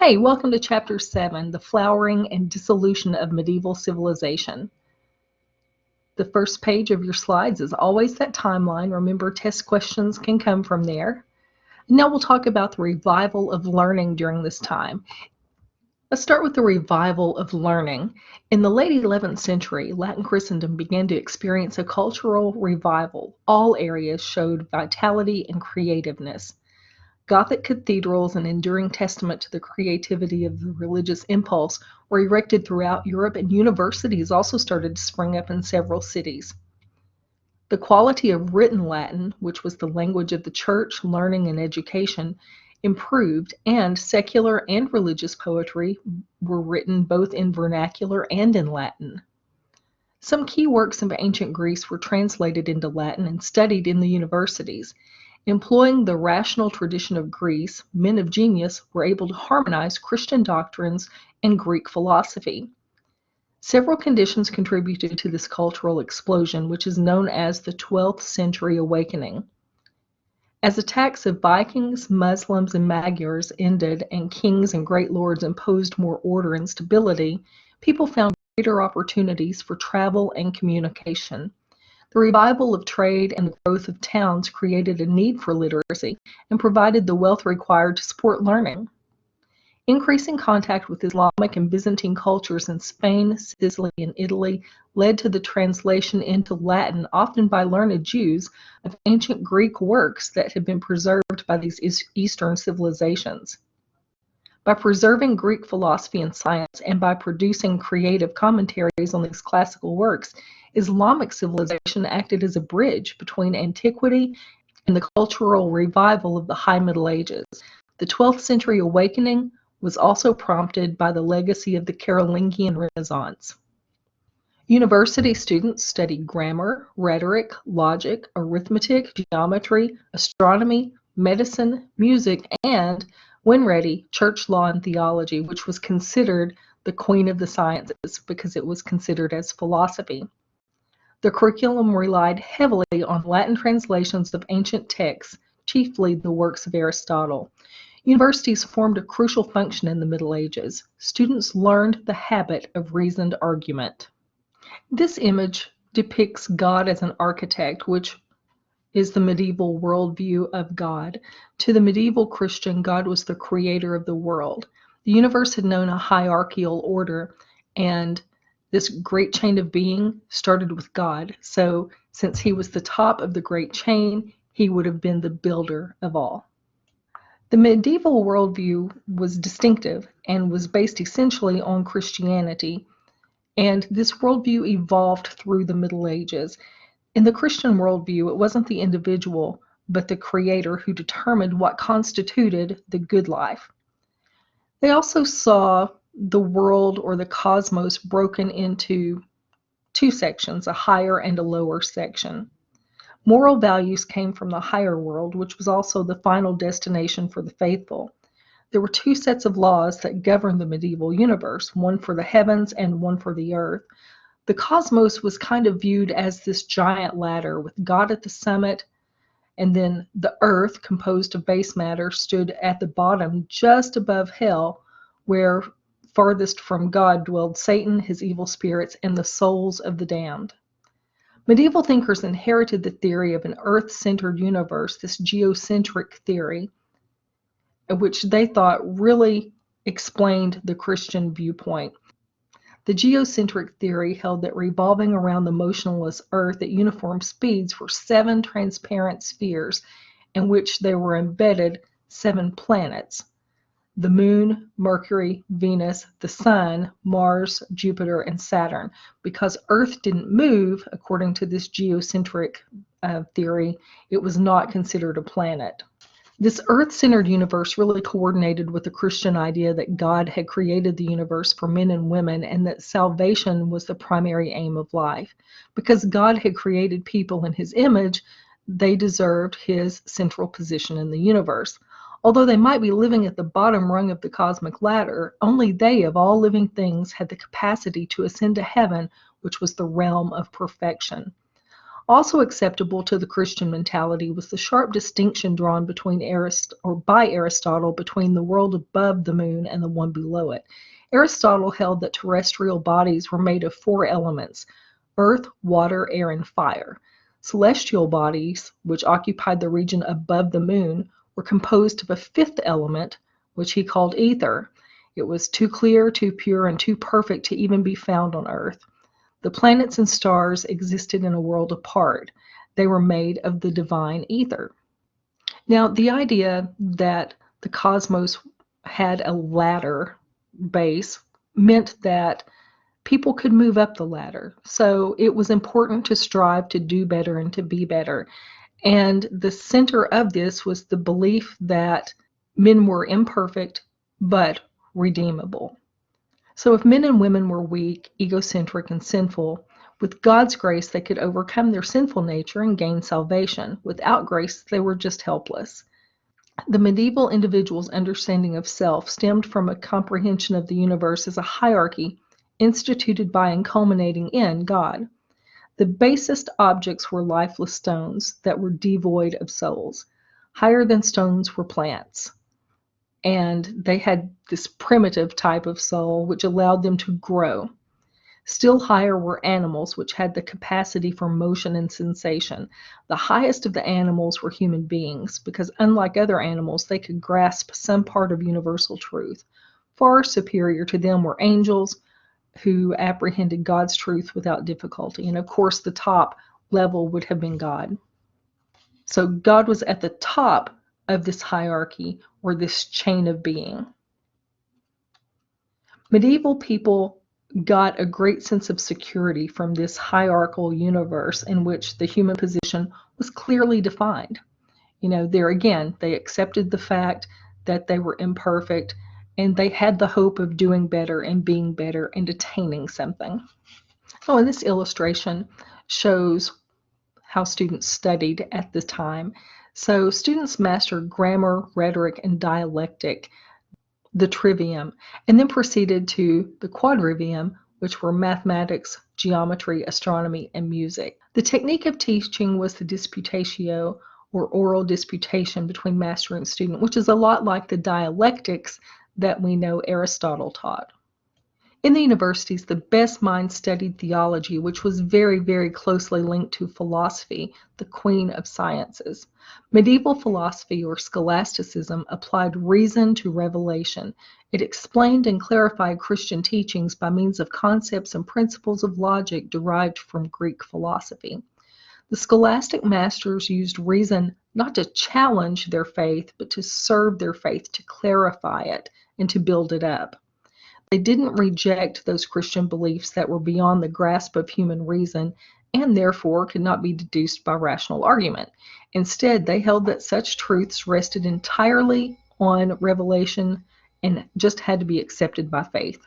Hey, welcome to Chapter 7, The Flowering and Dissolution of Medieval Civilization. The first page of your slides is always that timeline. Remember, test questions can come from there. Now we'll talk about the revival of learning during this time. Let's start with the revival of learning. In the late 11th century, Latin Christendom began to experience a cultural revival. All areas showed vitality and creativeness. Gothic cathedrals, an enduring testament to the creativity of the religious impulse, were erected throughout Europe, and universities also started to spring up in several cities. The quality of written Latin, which was the language of the church, learning, and education, improved, and secular and religious poetry were written both in vernacular and in Latin. Some key works of ancient Greece were translated into Latin and studied in the universities. Employing the rational tradition of Greece, men of genius were able to harmonize Christian doctrines and Greek philosophy. Several conditions contributed to this cultural explosion, which is known as the 12th century awakening. As attacks of Vikings, Muslims, and Magyars ended and kings and great lords imposed more order and stability, people found greater opportunities for travel and communication. The revival of trade and the growth of towns created a need for literacy and provided the wealth required to support learning. Increasing contact with Islamic and Byzantine cultures in Spain, Sicily, and Italy led to the translation into Latin, often by learned Jews, of ancient Greek works that had been preserved by these Eastern civilizations. By preserving Greek philosophy and science, and by producing creative commentaries on these classical works, Islamic civilization acted as a bridge between antiquity and the cultural revival of the High Middle Ages. The 12th century awakening was also prompted by the legacy of the Carolingian Renaissance. University students studied grammar, rhetoric, logic, arithmetic, geometry, astronomy, medicine, music, and, when ready, church law and theology, which was considered the queen of the sciences because it was considered as philosophy. The curriculum relied heavily on Latin translations of ancient texts, chiefly the works of Aristotle. Universities formed a crucial function in the Middle Ages. Students learned the habit of reasoned argument. This image depicts God as an architect, which is the medieval worldview of God. To the medieval Christian, God was the creator of the world. The universe had known a hierarchical order, and this great chain of being started with God. So, since he was the top of the great chain, he would have been the builder of all. The medieval worldview was distinctive and was based essentially on Christianity, and this worldview evolved through the Middle Ages. In the Christian worldview, it wasn't the individual, but the Creator who determined what constituted the good life. They also saw the world or the cosmos broken into two sections, a higher and a lower section. Moral values came from the higher world, which was also the final destination for the faithful. There were two sets of laws that governed the medieval universe, one for the heavens and one for the earth. The cosmos was kind of viewed as this giant ladder with God at the summit, and then the earth, composed of base matter, stood at the bottom just above hell, where farthest from God dwelled Satan, his evil spirits, and the souls of the damned. Medieval thinkers inherited the theory of an earth-centered universe, this geocentric theory, which they thought really explained the Christian viewpoint. The geocentric theory held that revolving around the motionless Earth at uniform speeds were 7 transparent spheres in which there were embedded 7 planets: the Moon, Mercury, Venus, the Sun, Mars, Jupiter, and Saturn. Because Earth didn't move, according to this geocentric theory, it was not considered a planet. This Earth-centered universe really coordinated with the Christian idea that God had created the universe for men and women, and that salvation was the primary aim of life. Because God had created people in his image, they deserved his central position in the universe. Although they might be living at the bottom rung of the cosmic ladder, only they of all living things had the capacity to ascend to heaven, which was the realm of perfection. Also acceptable to the Christian mentality was the sharp distinction drawn by Aristotle between the world above the moon and the one below it. Aristotle held that terrestrial bodies were made of 4 elements: earth, water, air, and fire. Celestial bodies, which occupied the region above the moon, were composed of a 5th element, which he called ether. It was too clear, too pure, and too perfect to even be found on earth. The planets and stars existed in a world apart. They were made of the divine ether. Now, the idea that the cosmos had a ladder base meant that people could move up the ladder. So it was important to strive to do better and to be better. And the center of this was the belief that men were imperfect but redeemable. So if men and women were weak, egocentric, and sinful, with God's grace they could overcome their sinful nature and gain salvation. Without grace, they were just helpless. The medieval individual's understanding of self stemmed from a comprehension of the universe as a hierarchy instituted by and culminating in God. The basest objects were lifeless stones that were devoid of souls. Higher than stones were plants, and they had this primitive type of soul which allowed them to grow. Still higher were animals, which had the capacity for motion and sensation. The highest of the animals were human beings, because unlike other animals, they could grasp some part of universal truth. Far superior to them were angels, who apprehended God's truth without difficulty. And of course, the top level would have been God. So God was at the top of this hierarchy, or this chain of being. Medieval people got a great sense of security from this hierarchical universe in which the human position was clearly defined. There again, they accepted the fact that they were imperfect, and they had the hope of doing better and being better and attaining something. Oh, and this illustration shows how students studied at the time. So students mastered grammar, rhetoric, and dialectic, the trivium, and then proceeded to the quadrivium, which were mathematics, geometry, astronomy, and music. The technique of teaching was the disputatio, or oral disputation between master and student, which is a lot like the dialectics that we know Aristotle taught. In the universities, the best minds studied theology, which was very, very closely linked to philosophy, the queen of sciences. Medieval philosophy, or scholasticism, applied reason to revelation. It explained and clarified Christian teachings by means of concepts and principles of logic derived from Greek philosophy. The scholastic masters used reason not to challenge their faith, but to serve their faith, to clarify it, and to build it up. They didn't reject those Christian beliefs that were beyond the grasp of human reason and therefore could not be deduced by rational argument. Instead, they held that such truths rested entirely on revelation and just had to be accepted by faith.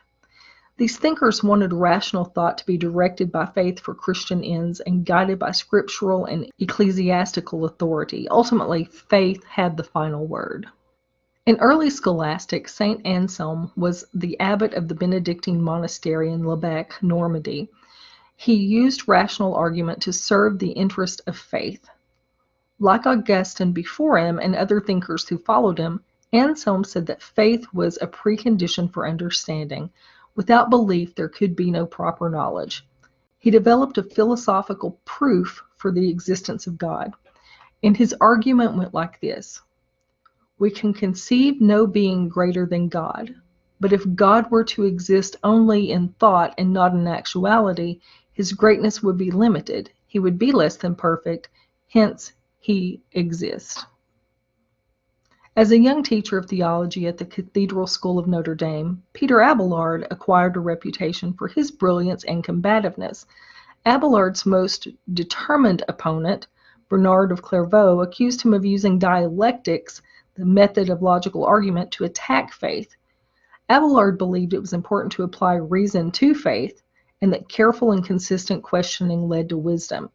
These thinkers wanted rational thought to be directed by faith for Christian ends and guided by scriptural and ecclesiastical authority. Ultimately, faith had the final word. An early scholastic, Saint Anselm, was the abbot of the Benedictine monastery in Lebec, Normandy. He used rational argument to serve the interest of faith. Like Augustine before him and other thinkers who followed him, Anselm said that faith was a precondition for understanding. Without belief, there could be no proper knowledge. He developed a philosophical proof for the existence of God, and his argument went like this. We can conceive no being greater than God, but if God were to exist only in thought and not in actuality, his greatness would be limited. He would be less than perfect, hence he exists. As a young teacher of theology at the Cathedral School of Notre Dame, Peter Abelard acquired a reputation for his brilliance and combativeness. Abelard's most determined opponent, Bernard of Clairvaux, accused him of using dialectics, the method of logical argument, to attack faith. Abelard believed it was important to apply reason to faith, and that careful and consistent questioning led to wisdom.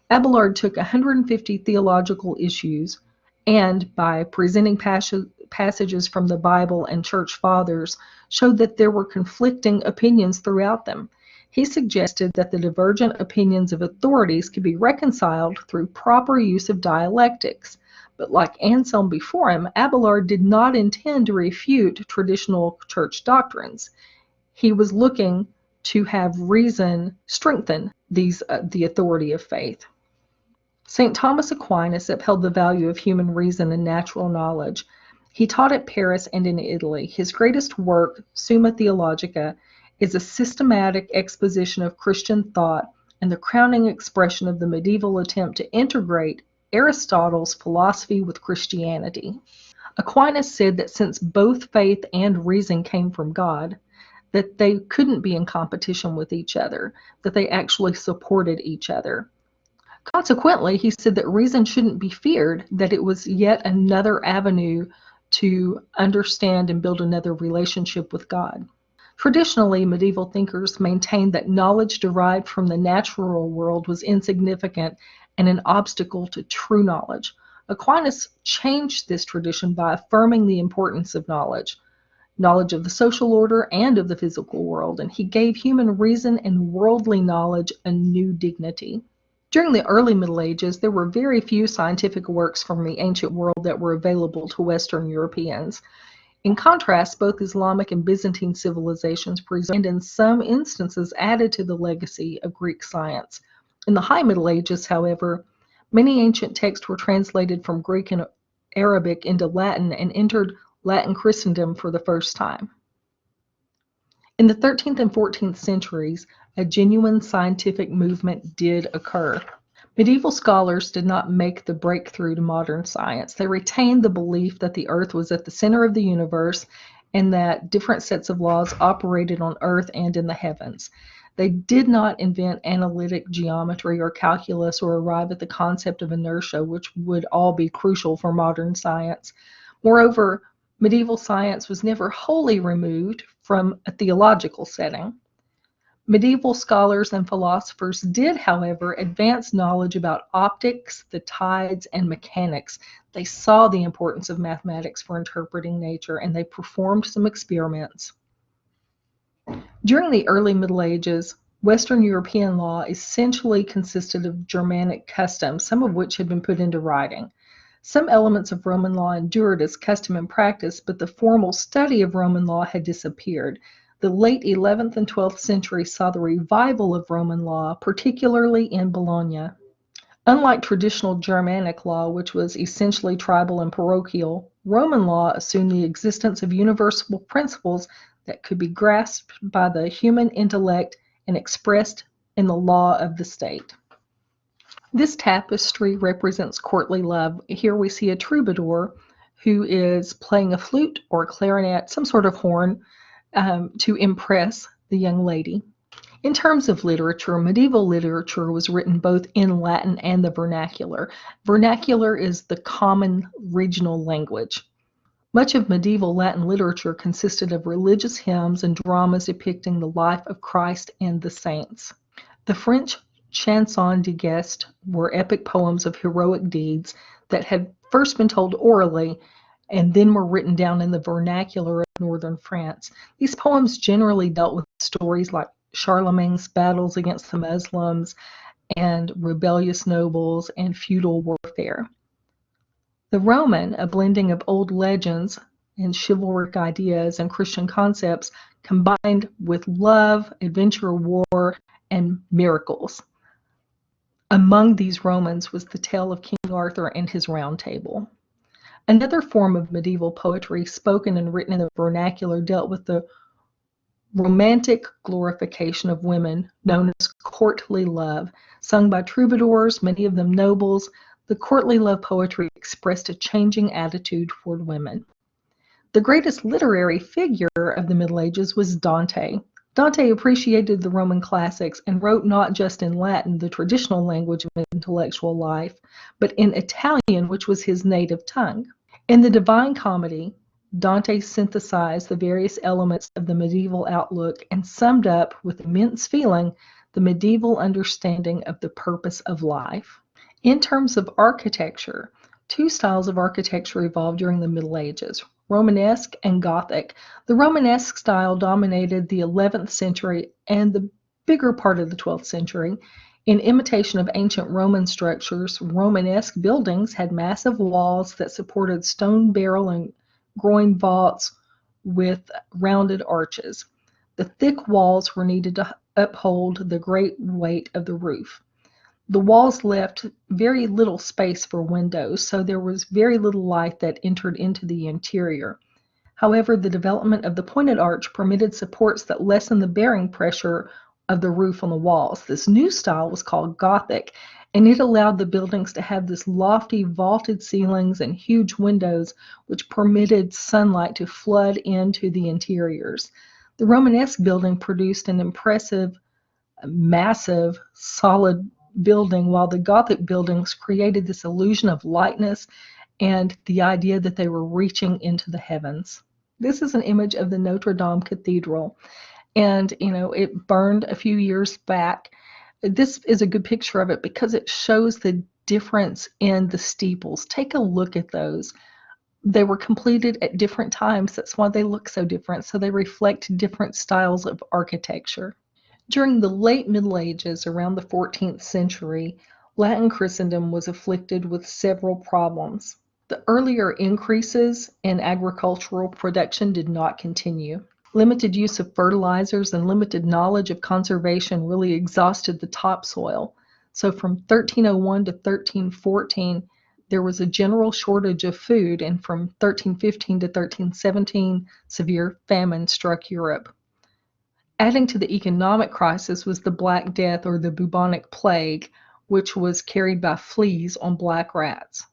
Abelard took 150 theological issues, and by presenting passages from the Bible and church fathers, showed that there were conflicting opinions throughout them. He suggested that the divergent opinions of authorities could be reconciled through proper use of dialectics. But like Anselm before him, Abelard did not intend to refute traditional church doctrines. He was looking to have reason strengthen the authority of faith. St. Thomas Aquinas upheld the value of human reason and natural knowledge. He taught at Paris and in Italy. His greatest work, Summa Theologica, is a systematic exposition of Christian thought and the crowning expression of the medieval attempt to integrate Aristotle's philosophy with Christianity. Aquinas said that since both faith and reason came from God, that they couldn't be in competition with each other, that they actually supported each other. Consequently, he said that reason shouldn't be feared, that it was yet another avenue to understand and build another relationship with God. Traditionally, medieval thinkers maintained that knowledge derived from the natural world was insignificant and an obstacle to true knowledge. Aquinas changed this tradition by affirming the importance of knowledge of the social order and of the physical world, and he gave human reason and worldly knowledge a new dignity. During the early Middle Ages, there were very few scientific works from the ancient world that were available to Western Europeans. In contrast, both Islamic and Byzantine civilizations preserved and in some instances added to the legacy of Greek science. In the High Middle Ages, however, many ancient texts were translated from Greek and Arabic into Latin and entered Latin Christendom for the first time. In the 13th and 14th centuries, a genuine scientific movement did occur. Medieval scholars did not make the breakthrough to modern science. They retained the belief that the Earth was at the center of the universe and that different sets of laws operated on Earth and in the heavens. They did not invent analytic geometry or calculus or arrive at the concept of inertia, which would all be crucial for modern science. Moreover, medieval science was never wholly removed from a theological setting. Medieval scholars and philosophers did, however, advance knowledge about optics, the tides, and mechanics. They saw the importance of mathematics for interpreting nature, and they performed some experiments. During the early Middle Ages, Western European law essentially consisted of Germanic customs, some of which had been put into writing. Some elements of Roman law endured as custom and practice, but the formal study of Roman law had disappeared. The late 11th and 12th century saw the revival of Roman law, particularly in Bologna. Unlike traditional Germanic law, which was essentially tribal and parochial, Roman law assumed the existence of universal principles that could be grasped by the human intellect and expressed in the law of the state. This tapestry represents courtly love. Here we see a troubadour who is playing a flute or a clarinet, some sort of horn, to impress the young lady. In terms of literature, medieval literature was written both in Latin and the vernacular. Vernacular is the common regional language. Much of medieval Latin literature consisted of religious hymns and dramas depicting the life of Christ and the saints. The French chansons de geste were epic poems of heroic deeds that had first been told orally and then were written down in the vernacular of northern France. These poems generally dealt with stories like Charlemagne's battles against the Muslims and rebellious nobles and feudal warfare. The Roman, a blending of old legends and chivalric ideas and Christian concepts combined with love, adventure, war, and miracles. Among these Romans was the tale of King Arthur and his Round Table. Another form of medieval poetry, spoken and written in the vernacular, dealt with the romantic glorification of women, known as courtly love. Sung by troubadours, many of them nobles, the courtly love poetry expressed a changing attitude toward women. The greatest literary figure of the Middle Ages was Dante. Dante appreciated the Roman classics and wrote not just in Latin, the traditional language of intellectual life, but in Italian, which was his native tongue. In the Divine Comedy, Dante synthesized the various elements of the medieval outlook and summed up with immense feeling the medieval understanding of the purpose of life. In terms of architecture, two styles of architecture evolved during the Middle Ages, Romanesque and Gothic. The Romanesque style dominated the 11th century, and the bigger part of the 12th century. In imitation of ancient Roman structures, Romanesque buildings had massive walls that supported stone barrel and groin vaults with rounded arches. The thick walls were needed to uphold the great weight of the roof. The walls left very little space for windows, so there was very little light that entered into the interior. However, the development of the pointed arch permitted supports that lessened the bearing pressure of the roof on the walls. This new style was called Gothic, and it allowed the buildings to have this lofty vaulted ceilings and huge windows, which permitted sunlight to flood into the interiors. The Romanesque building produced an impressive, massive, solid building, while the Gothic buildings created this illusion of lightness and the idea that they were reaching into the heavens. This is an image of the Notre Dame Cathedral, and it burned a few years back. This is a good picture of it because it shows the difference in the steeples. Take a look at those. They were completed at different times. That's why they look so different. So they reflect different styles of architecture. During the late Middle Ages, around the 14th century, Latin Christendom was afflicted with several problems. The earlier increases in agricultural production did not continue. Limited use of fertilizers and limited knowledge of conservation really exhausted the topsoil. So from 1301 to 1314, there was a general shortage of food, and from 1315 to 1317, severe famine struck Europe. Adding to the economic crisis was the Black Death, or the bubonic plague, which was carried by fleas on black rats.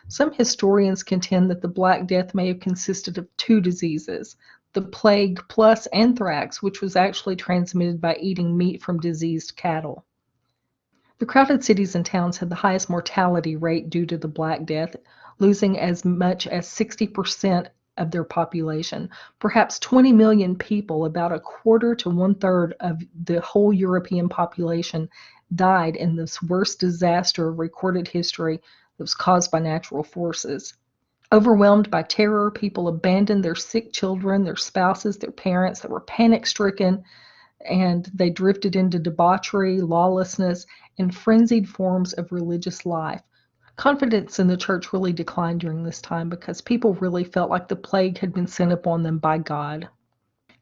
Some historians contend that the Black Death may have consisted of two diseases, the plague plus anthrax, which was actually transmitted by eating meat from diseased cattle. The crowded cities and towns had the highest mortality rate due to the Black Death, losing as much as 60% of their population. Perhaps 20 million people, about a quarter to one-third of the whole European population, died in this worst disaster of recorded history that was caused by natural forces. Overwhelmed by terror, people abandoned their sick children, their spouses, their parents that were panic-stricken, and they drifted into debauchery, lawlessness, and frenzied forms of religious life. Confidence in the church really declined during this time because people really felt like the plague had been sent upon them by God.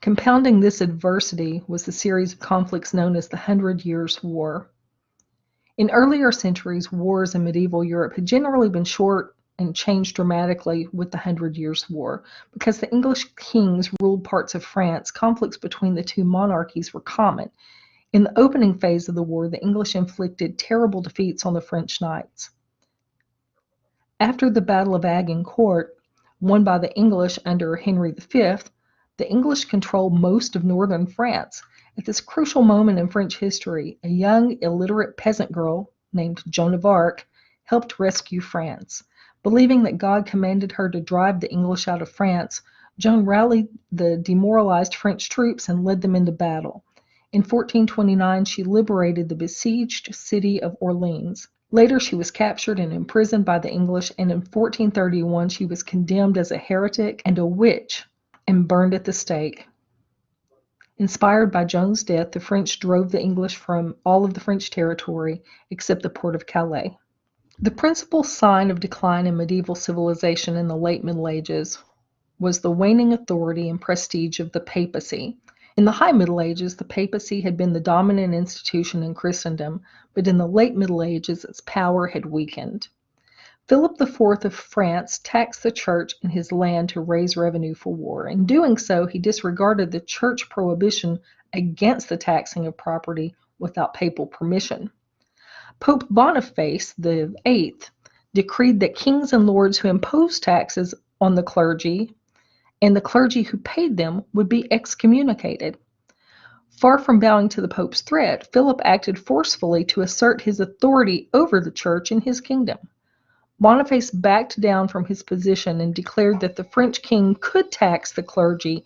Compounding this adversity was the series of conflicts known as the 100 Years' War. In earlier centuries, wars in medieval Europe had generally been short and changed dramatically with the 100 Years' War. Because the English kings ruled parts of France, conflicts between the two monarchies were common. In the opening phase of the war, the English inflicted terrible defeats on the French knights. After the Battle of Agincourt, won by the English under Henry V, the English controlled most of northern France. At this crucial moment in French history, a young, illiterate peasant girl named Joan of Arc helped rescue France. Believing that God commanded her to drive the English out of France, Joan rallied the demoralized French troops and led them into battle. In 1429, she liberated the besieged city of Orleans. Later, she was captured and imprisoned by the English, and in 1431, she was condemned as a heretic and a witch and burned at the stake. Inspired by Joan's death, the French drove the English from all of the French territory except the port of Calais. The principal sign of decline in medieval civilization in the late Middle Ages was the waning authority and prestige of the papacy. In the High Middle Ages, the papacy had been the dominant institution in Christendom, but in the late Middle Ages, its power had weakened. Philip IV of France taxed the church and his land to raise revenue for war. In doing so, he disregarded the church prohibition against the taxing of property without papal permission. Pope Boniface VIII decreed that kings and lords who imposed taxes on the clergy and the clergy who paid them would be excommunicated. Far from bowing to the Pope's threat, Philip acted forcefully to assert his authority over the church in his kingdom. Boniface backed down from his position and declared that the French king could tax the clergy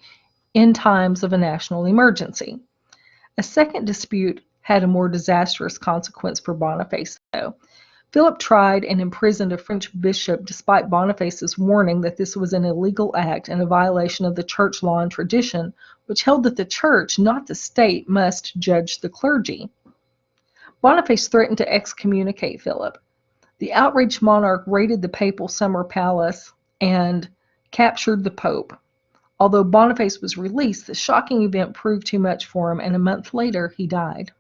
in times of a national emergency. A second dispute had a more disastrous consequence for Boniface, though. Philip tried and imprisoned a French bishop despite Boniface's warning that this was an illegal act and a violation of the church law and tradition, which held that the church, not the state, must judge the clergy. Boniface threatened to excommunicate Philip. The outraged monarch raided the papal summer palace and captured the pope. Although Boniface was released, the shocking event proved too much for him, and a month later he died.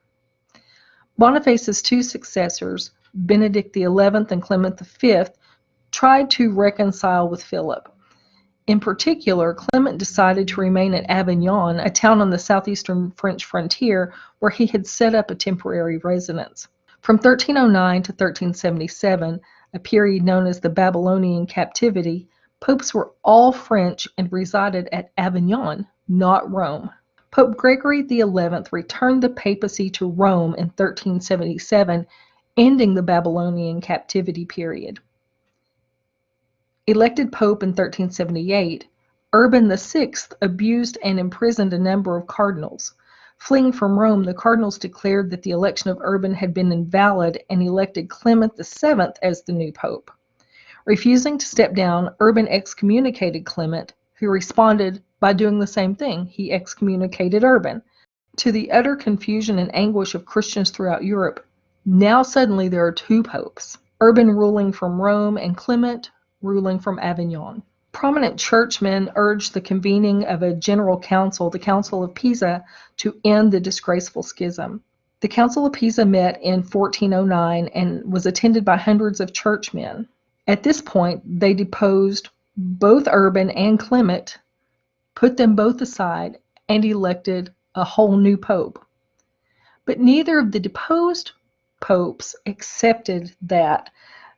Boniface's two successors, Benedict XI and Clement V, tried to reconcile with Philip. In particular, Clement decided to remain at Avignon, a town on the southeastern French frontier, where he had set up a temporary residence. From 1309 to 1377, a period known as the Babylonian captivity, popes were all French and resided at Avignon, not Rome. Pope Gregory XI returned the papacy to Rome in 1377, ending the Babylonian captivity period. Elected Pope in 1378, Urban VI abused and imprisoned a number of cardinals. Fleeing from Rome, the cardinals declared that the election of Urban had been invalid and elected Clement VII as the new pope. Refusing to step down, Urban excommunicated Clement, who responded by doing the same thing. He excommunicated Urban. To the utter confusion and anguish of Christians throughout Europe, now suddenly there are two popes, Urban ruling from Rome and Clement ruling from Avignon. Prominent churchmen urged the convening of a general council, the Council of Pisa, to end the disgraceful schism. The Council of Pisa met in 1409 and was attended by hundreds of churchmen. At this point, they deposed both Urban and Clement, put them both aside, and elected a whole new pope. But neither of the deposed popes accepted that,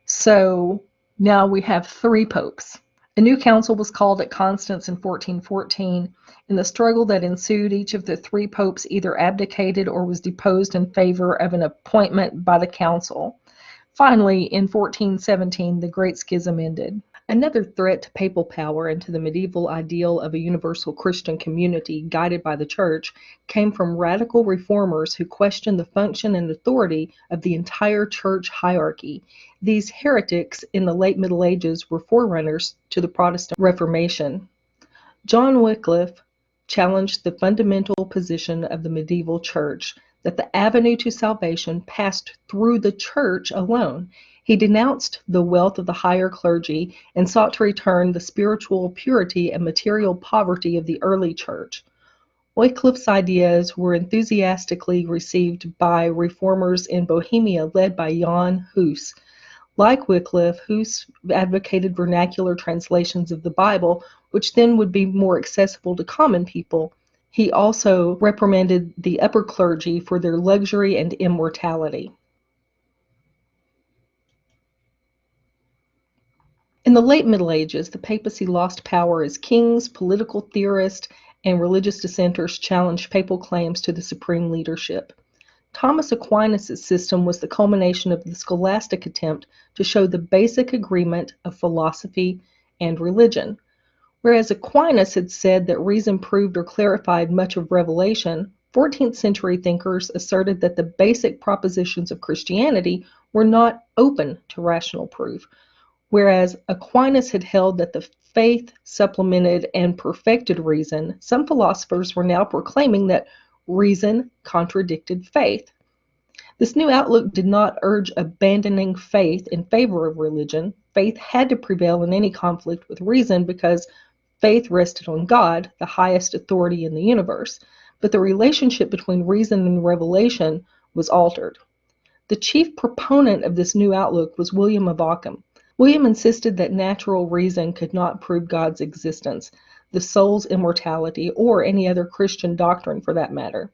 so now we have three popes. A new council was called at Constance in 1414. In the struggle that ensued, each of the three popes either abdicated or was deposed in favor of an appointment by the council. Finally, in 1417, the Great Schism ended. Another threat to papal power and to the medieval ideal of a universal Christian community guided by the Church came from radical reformers who questioned the function and authority of the entire Church hierarchy. These heretics in the late Middle Ages were forerunners to the Protestant Reformation. John Wycliffe challenged the fundamental position of the medieval Church that the avenue to salvation passed through the Church alone. He denounced the wealth of the higher clergy and sought to return the spiritual purity and material poverty of the early Church. Wycliffe's ideas were enthusiastically received by reformers in Bohemia led by Jan Hus. Like Wycliffe, Hus advocated vernacular translations of the Bible, which then would be more accessible to common people. He also reprimanded the upper clergy for their luxury and immorality. In the late Middle Ages, the papacy lost power as kings, political theorists, and religious dissenters challenged papal claims to the supreme leadership. Thomas Aquinas' system was the culmination of the scholastic attempt to show the basic agreement of philosophy and religion. Whereas Aquinas had said that reason proved or clarified much of revelation, 14th century thinkers asserted that the basic propositions of Christianity were not open to rational proof. Whereas Aquinas had held that the faith supplemented and perfected reason, some philosophers were now proclaiming that reason contradicted faith. This new outlook did not urge abandoning faith in favor of religion. Faith had to prevail in any conflict with reason because faith rested on God, the highest authority in the universe. But the relationship between reason and revelation was altered. The chief proponent of this new outlook was William of Ockham. William insisted that natural reason could not prove God's existence, the soul's immortality, or any other Christian doctrine for that matter.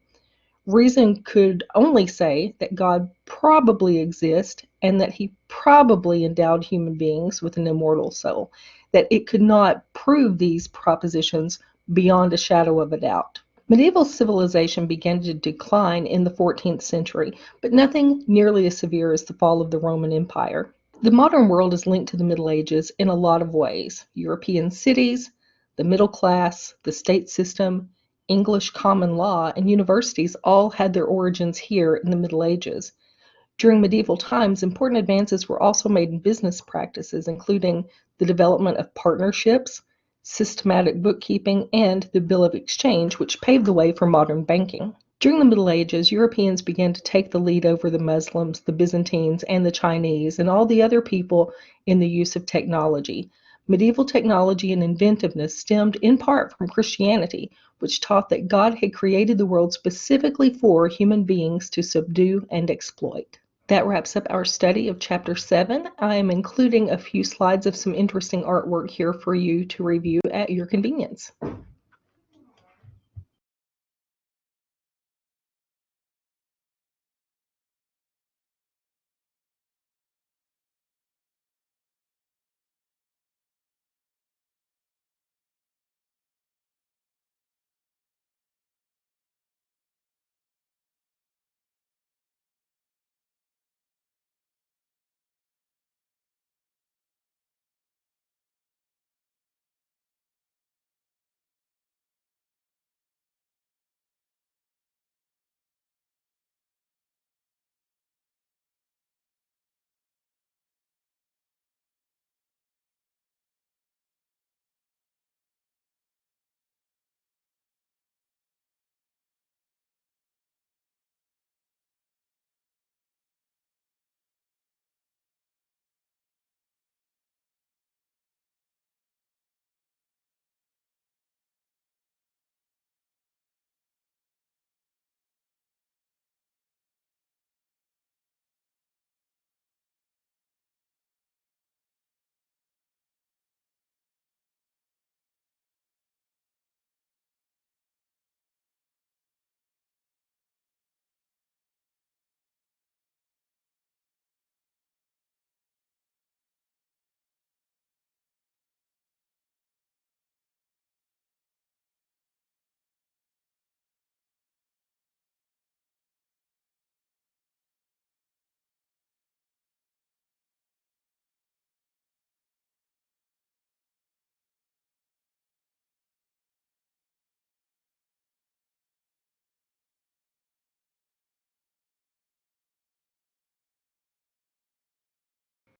Reason could only say that God probably exists and that he probably endowed human beings with an immortal soul, that it could not prove these propositions beyond a shadow of a doubt. Medieval civilization began to decline in the 14th century, but nothing nearly as severe as the fall of the Roman Empire. The modern world is linked to the Middle Ages in a lot of ways. European cities, the middle class, the state system, English common law, and universities all had their origins here in the Middle Ages. During medieval times, important advances were also made in business practices, including the development of partnerships, systematic bookkeeping, and the bill of exchange, which paved the way for modern banking. During the Middle Ages, Europeans began to take the lead over the Muslims, the Byzantines, and the Chinese, and all the other people in the use of technology. Medieval technology and inventiveness stemmed in part from Christianity, which taught that God had created the world specifically for human beings to subdue and exploit. That wraps up our study of Chapter 7. I am including a few slides of some interesting artwork here for you to review at your convenience.